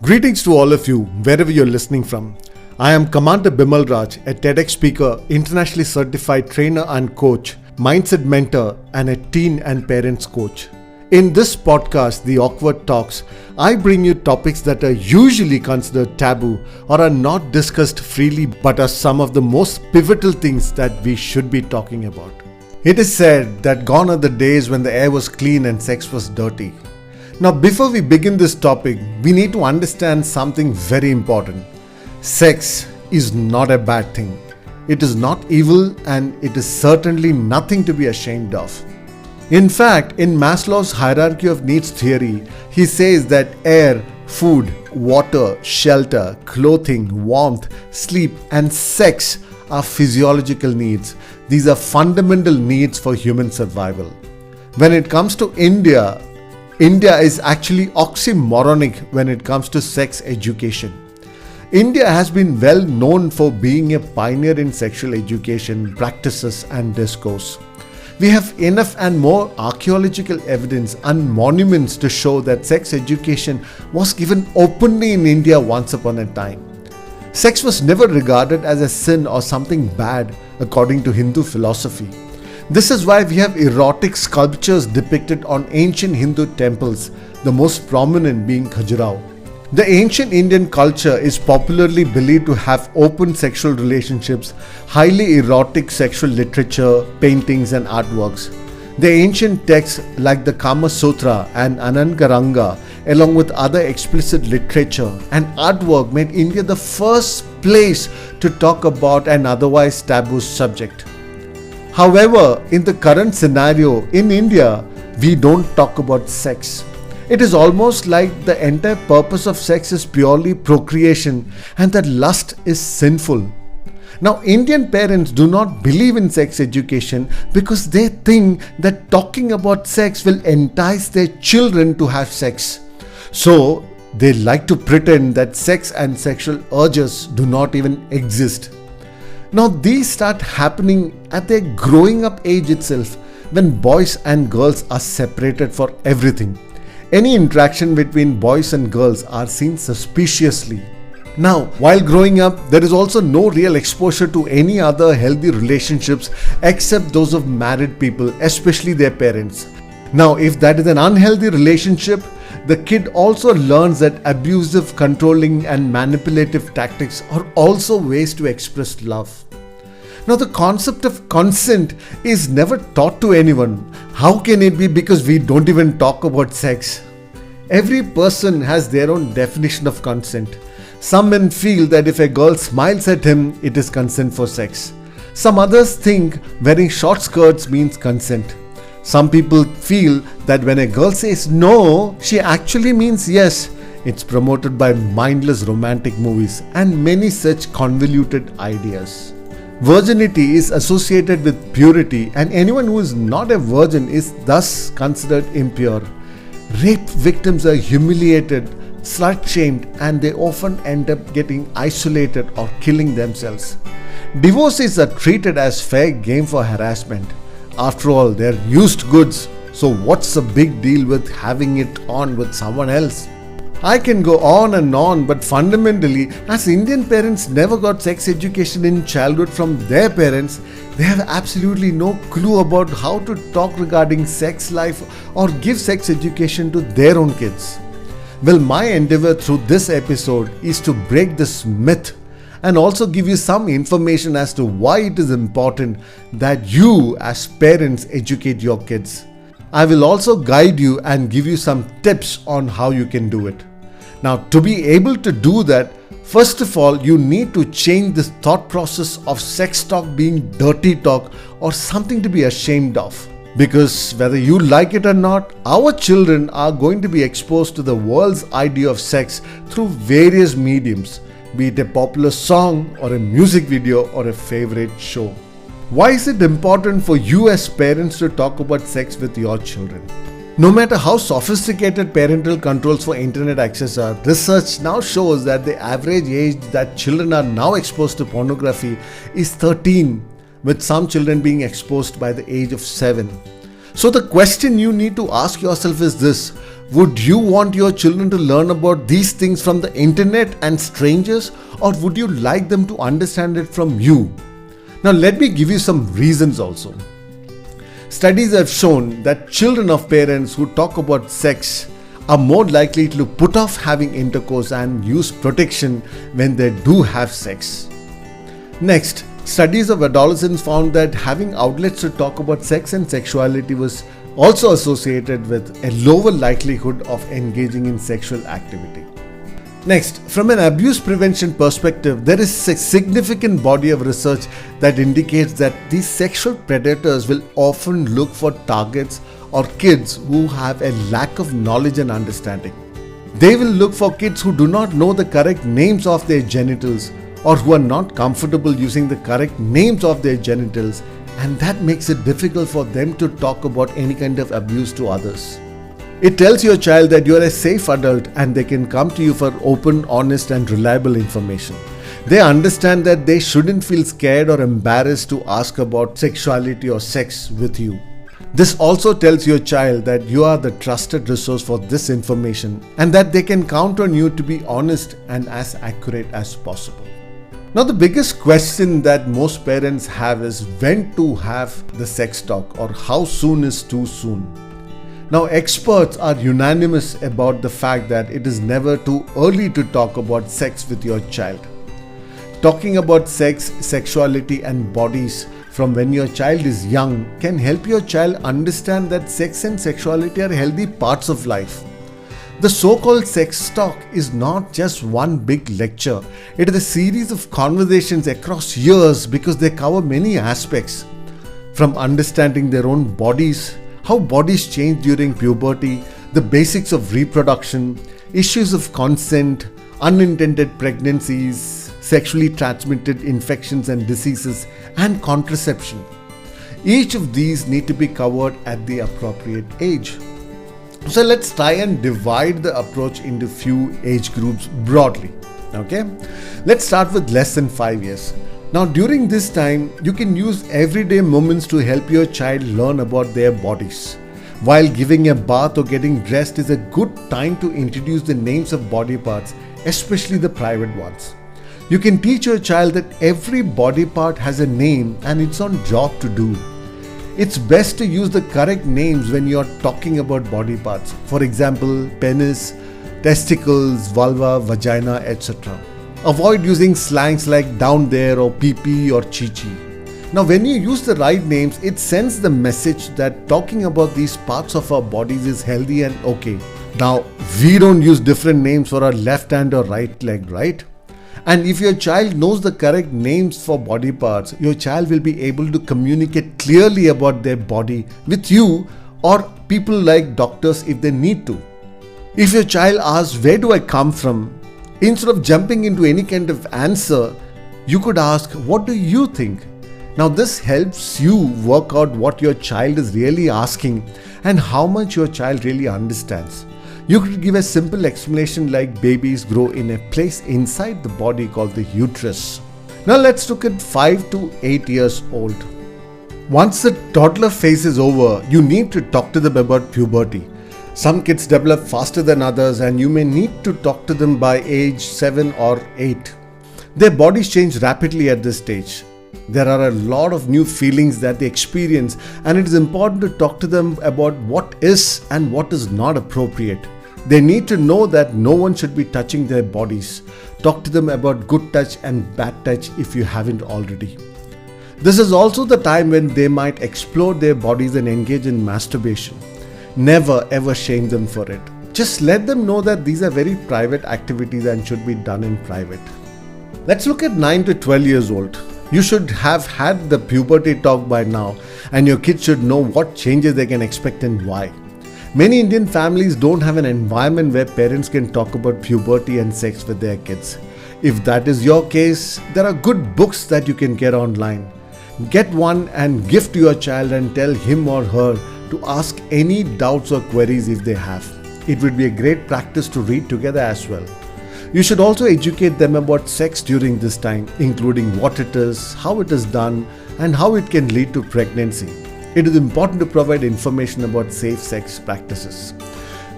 Greetings to all of you, wherever you're listening from. I am Commander Bimal Raj, a TEDx speaker, internationally certified trainer and coach, mindset mentor, and a teen and parents coach. In this podcast, The Awkward Talks, I bring you topics that are usually considered taboo or are not discussed freely but are some of the most pivotal things that we should be talking about. It is said that gone are the days when the air was clean and sex was dirty. Now, before we begin this topic, we need to understand something very important. Sex is not a bad thing. It is not evil and it is certainly nothing to be ashamed of. In fact, in Maslow's hierarchy of needs theory, he says that air, food, water, shelter, clothing, warmth, sleep, and sex are physiological needs. These are fundamental needs for human survival. When it comes to India is actually oxymoronic when it comes to sex education. India has been well known for being a pioneer in sexual education, practices and discourse. We have enough and more archaeological evidence and monuments to show that sex education was given openly in India once upon a time. Sex was never regarded as a sin or something bad according to Hindu philosophy. This is why we have erotic sculptures depicted on ancient Hindu temples, the most prominent being Khajuraho. The ancient Indian culture is popularly believed to have open sexual relationships, highly erotic sexual literature, paintings and artworks. The ancient texts like the Kama Sutra and Anangaranga, along with other explicit literature and artwork, made India the first place to talk about an otherwise taboo subject. However, in the current scenario in India, we don't talk about sex. It is almost like the entire purpose of sex is purely procreation and that lust is sinful. Now, Indian parents do not believe in sex education because they think that talking about sex will entice their children to have sex. So, they like to pretend that sex and sexual urges do not even exist. Now, these start happening at their growing up age itself, when boys and girls are separated for everything. Any interaction between boys and girls are seen suspiciously. Now, while growing up, there is also no real exposure to any other healthy relationships except those of married people, especially their parents. Now, if that is an unhealthy relationship, the kid also learns that abusive, controlling and manipulative tactics are also ways to express love. Now, the concept of consent is never taught to anyone. How can it be? Because we don't even talk about sex. Every person has their own definition of consent. Some men feel that if a girl smiles at him, it is consent for sex. Some others think wearing short skirts means consent. Some people feel that when a girl says no, she actually means yes. It's promoted by mindless romantic movies and many such convoluted ideas. Virginity is associated with purity, and anyone who is not a virgin is thus considered impure. Rape victims are humiliated, slut-shamed, and they often end up getting isolated or killing themselves. Divorcees are treated as fair game for harassment. After all, they're used goods, so what's the big deal with having it on with someone else? I can go on and on, but fundamentally, as Indian parents never got sex education in childhood from their parents, they have absolutely no clue about how to talk regarding sex life or give sex education to their own kids. Well, my endeavor through this episode is to break this myth and also give you some information as to why it is important that you as parents educate your kids. I will also guide you and give you some tips on how you can do it. Now, to be able to do that, first of all, you need to change this thought process of sex talk being dirty talk or something to be ashamed of. Because whether you like it or not, our children are going to be exposed to the world's idea of sex through various mediums, be it a popular song or a music video or a favorite show. Why is it important for you as parents to talk about sex with your children? No matter how sophisticated parental controls for internet access are, research now shows that the average age that children are now exposed to pornography is 13, with some children being exposed by the age of 7. So the question you need to ask yourself is this: Would you want your children to learn about these things from the internet and strangers, or would you like them to understand it from you? Now let me give you some reasons also. Studies have shown that children of parents who talk about sex are more likely to put off having intercourse and use protection when they do have sex. Next, studies of adolescents found that having outlets to talk about sex and sexuality was also associated with a lower likelihood of engaging in sexual activity. Next, from an abuse prevention perspective, there is a significant body of research that indicates that these sexual predators will often look for targets or kids who have a lack of knowledge and understanding. They will look for kids who do not know the correct names of their genitals or who are not comfortable using the correct names of their genitals, and that makes it difficult for them to talk about any kind of abuse to others. It tells your child that you are a safe adult and they can come to you for open, honest and reliable information. They understand that they shouldn't feel scared or embarrassed to ask about sexuality or sex with you. This also tells your child that you are the trusted resource for this information and that they can count on you to be honest and as accurate as possible. Now, the biggest question that most parents have is when to have the sex talk or how soon is too soon. Now, experts are unanimous about the fact that it is never too early to talk about sex with your child. Talking about sex, sexuality and bodies from when your child is young can help your child understand that sex and sexuality are healthy parts of life. The so-called sex talk is not just one big lecture. It is a series of conversations across years because they cover many aspects. From understanding their own bodies, how bodies change during puberty, the basics of reproduction, issues of consent, unintended pregnancies, sexually transmitted infections and diseases, and contraception. Each of these need to be covered at the appropriate age. So let's try and divide the approach into few age groups broadly. Okay, let's start with less than 5 years. Now, during this time, you can use everyday moments to help your child learn about their bodies. While giving a bath or getting dressed is a good time to introduce the names of body parts, especially the private ones. You can teach your child that every body part has a name and its own job to do. It's best to use the correct names when you're talking about body parts. For example, penis, testicles, vulva, vagina, etc. Avoid using slangs like down there or pee-pee or chi-chi. Now, when you use the right names, it sends the message that talking about these parts of our bodies is healthy and okay. Now, we don't use different names for our left hand or right leg, right? And if your child knows the correct names for body parts, your child will be able to communicate clearly about their body with you or people like doctors if they need to. If your child asks, "Where do I come from?" instead of jumping into any kind of answer, you could ask, "What do you think?" Now, this helps you work out what your child is really asking and how much your child really understands. You could give a simple explanation like babies grow in a place inside the body called the uterus. Now let's look at 5 to 8 years old. Once the toddler phase is over, you need to talk to them about puberty. Some kids develop faster than others and you may need to talk to them by age 7 or 8. Their bodies change rapidly at this stage. There are a lot of new feelings that they experience and it is important to talk to them about what is and what is not appropriate. They need to know that no one should be touching their bodies. Talk to them about good touch and bad touch if you haven't already. This is also the time when they might explore their bodies and engage in masturbation. Never ever shame them for it. Just let them know that these are very private activities and should be done in private. Let's look at 9 to 12 years old. You should have had the puberty talk by now and your kids should know what changes they can expect and why. Many Indian families don't have an environment where parents can talk about puberty and sex with their kids. If that is your case, there are good books that you can get online. Get one and give to your child and tell him or her to ask any doubts or queries if they have. It would be a great practice to read together as well. You should also educate them about sex during this time, including what it is, how it is done, and how it can lead to pregnancy. It is important to provide information about safe sex practices.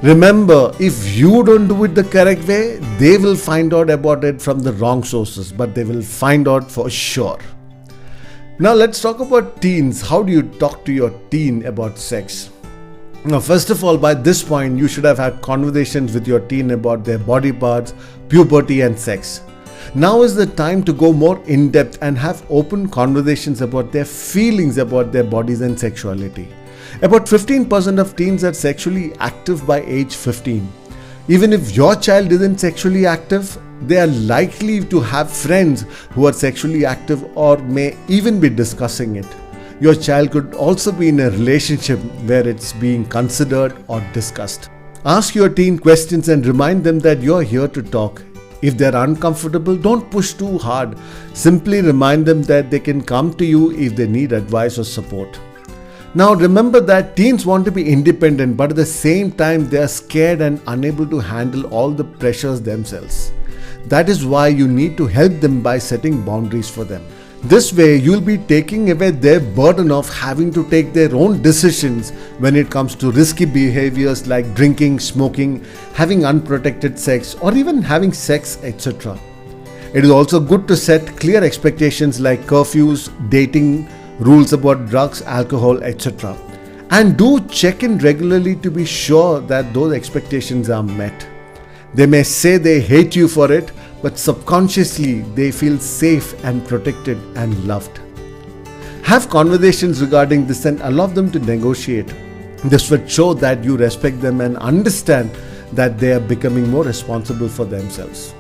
Remember, if you don't do it the correct way, they will find out about it from the wrong sources, but they will find out for sure. Now let's talk about teens. How do you talk to your teen about sex? Now, first of all, by this point, you should have had conversations with your teen about their body parts, puberty and sex. Now is the time to go more in depth and have open conversations about their feelings about their bodies and sexuality. About 15% of teens are sexually active by age 15. Even if your child isn't sexually active, they are likely to have friends who are sexually active or may even be discussing it. Your child could also be in a relationship where it's being considered or discussed. Ask your teen questions and remind them that you're here to talk. If they're uncomfortable, don't push too hard. Simply remind them that they can come to you if they need advice or support. Now remember that teens want to be independent, but at the same time they are scared and unable to handle all the pressures themselves. That is why you need to help them by setting boundaries for them. This way you'll be taking away their burden of having to take their own decisions when it comes to risky behaviors like drinking, smoking, having unprotected sex, or even having sex, etc. It is also good to set clear expectations like curfews, dating, rules about drugs, alcohol, etc. And do check in regularly to be sure that those expectations are met. They may say they hate you for it, but subconsciously they feel safe and protected and loved. Have conversations regarding this and allow them to negotiate. This would show that you respect them and understand that they are becoming more responsible for themselves.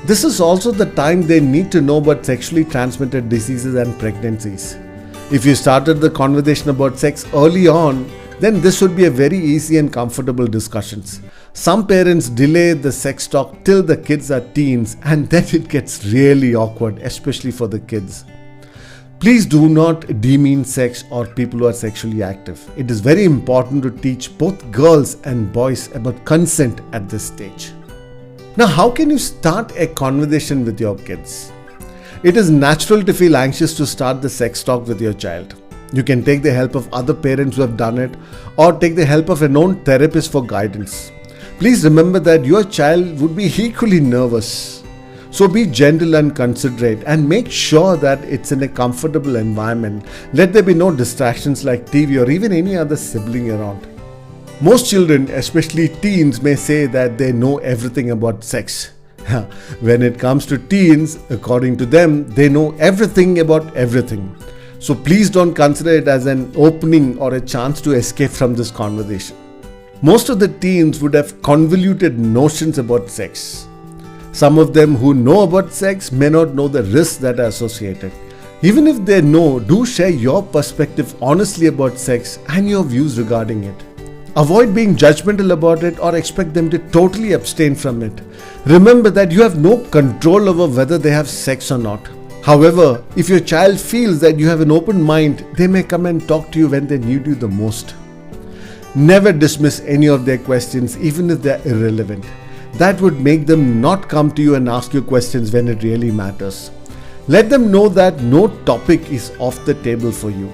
This is also the time they need to know about sexually transmitted diseases and pregnancies. If you started the conversation about sex early on, then this would be a very easy and comfortable discussions. Some parents delay the sex talk till the kids are teens, and then it gets really awkward, especially for the kids. Please do not demean sex or people who are sexually active. It is very important to teach both girls and boys about consent at this stage. Now, how can you start a conversation with your kids? It is natural to feel anxious to start the sex talk with your child. You can take the help of other parents who have done it, or take the help of a known therapist for guidance. Please remember that your child would be equally nervous. So be gentle and considerate and make sure that it's in a comfortable environment. Let there be no distractions like TV or even any other sibling around. Most children, especially teens, may say that they know everything about sex. When it comes to teens, according to them, they know everything about everything. So please don't consider it as an opening or a chance to escape from this conversation. Most of the teens would have convoluted notions about sex. Some of them who know about sex may not know the risks that are associated. Even if they know, do share your perspective honestly about sex and your views regarding it. Avoid being judgmental about it or expect them to totally abstain from it. Remember that you have no control over whether they have sex or not. However, if your child feels that you have an open mind, they may come and talk to you when they need you the most. Never dismiss any of their questions, even if they are irrelevant. That would make them not come to you and ask you questions when it really matters. Let them know that no topic is off the table for you.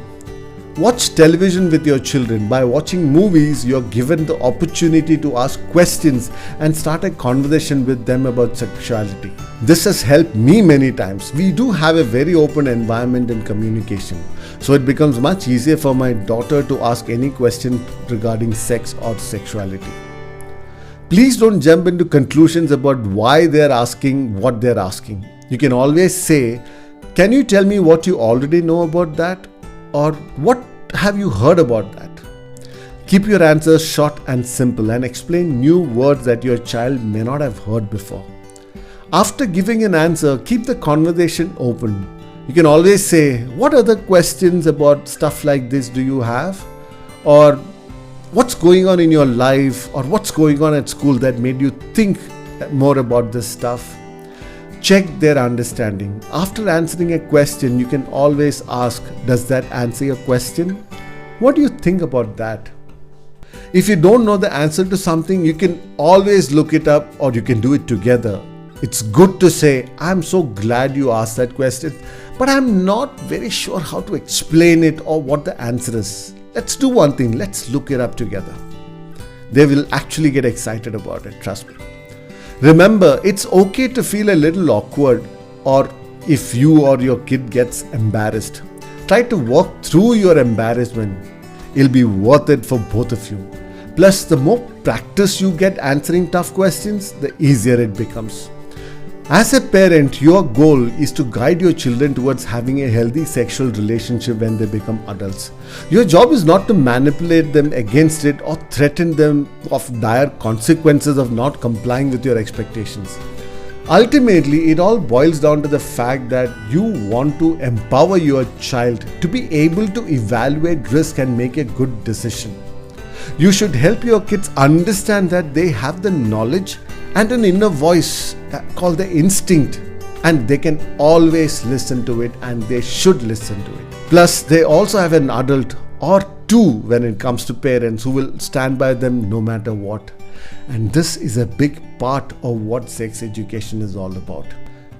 Watch television with your children. By watching movies, you're given the opportunity to ask questions and start a conversation with them about sexuality. This has helped me many times. We do have a very open environment in communication, so it becomes much easier for my daughter to ask any question regarding sex or sexuality. Please don't jump into conclusions about why they're asking what they're asking. You can always say, "Can you tell me what you already know about that?" Or "What have you heard about that?" Keep your answers short and simple and explain new words that your child may not have heard before. After giving an answer, keep the conversation open. You can always say, "What other questions about stuff like this do you have?" Or "What's going on in your life?" or "What's going on at school that made you think more about this stuff?" Check their understanding. After answering a question, you can always ask, "Does that answer your question? What do you think about that?" If you don't know the answer to something, you can always look it up or you can do it together. It's good to say, "I'm so glad you asked that question, but I'm not very sure how to explain it or what the answer is. Let's do one thing, let's look it up together." They will actually get excited about it, trust me. Remember, it's okay to feel a little awkward, or if you or your kid gets embarrassed. Try to walk through your embarrassment. It'll be worth it for both of you. Plus, the more practice you get answering tough questions, the easier it becomes. As a parent, your goal is to guide your children towards having a healthy sexual relationship when they become adults. Your job is not to manipulate them against it or threaten them of dire consequences of not complying with your expectations. Ultimately, it all boils down to the fact that you want to empower your child to be able to evaluate risk and make a good decision. You should help your kids understand that they have the knowledge and an inner voice called the instinct, and they can always listen to it, and they should listen to it. Plus, they also have an adult or two when it comes to parents who will stand by them no matter what. And this is a big part of what sex education is all about.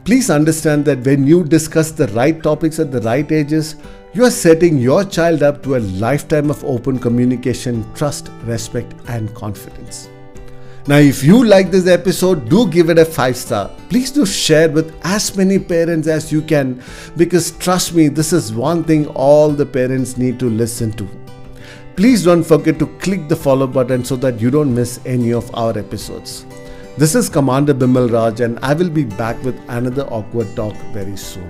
Please understand that when you discuss the right topics at the right ages, you are setting your child up to a lifetime of open communication, trust, respect, and confidence. Now, if you like this episode, do give it a 5-star. Please do share with as many parents as you can, because trust me, this is one thing all the parents need to listen to. Please don't forget to click the follow button so that you don't miss any of our episodes. This is Commander Bimal Raj, and I will be back with another awkward talk very soon.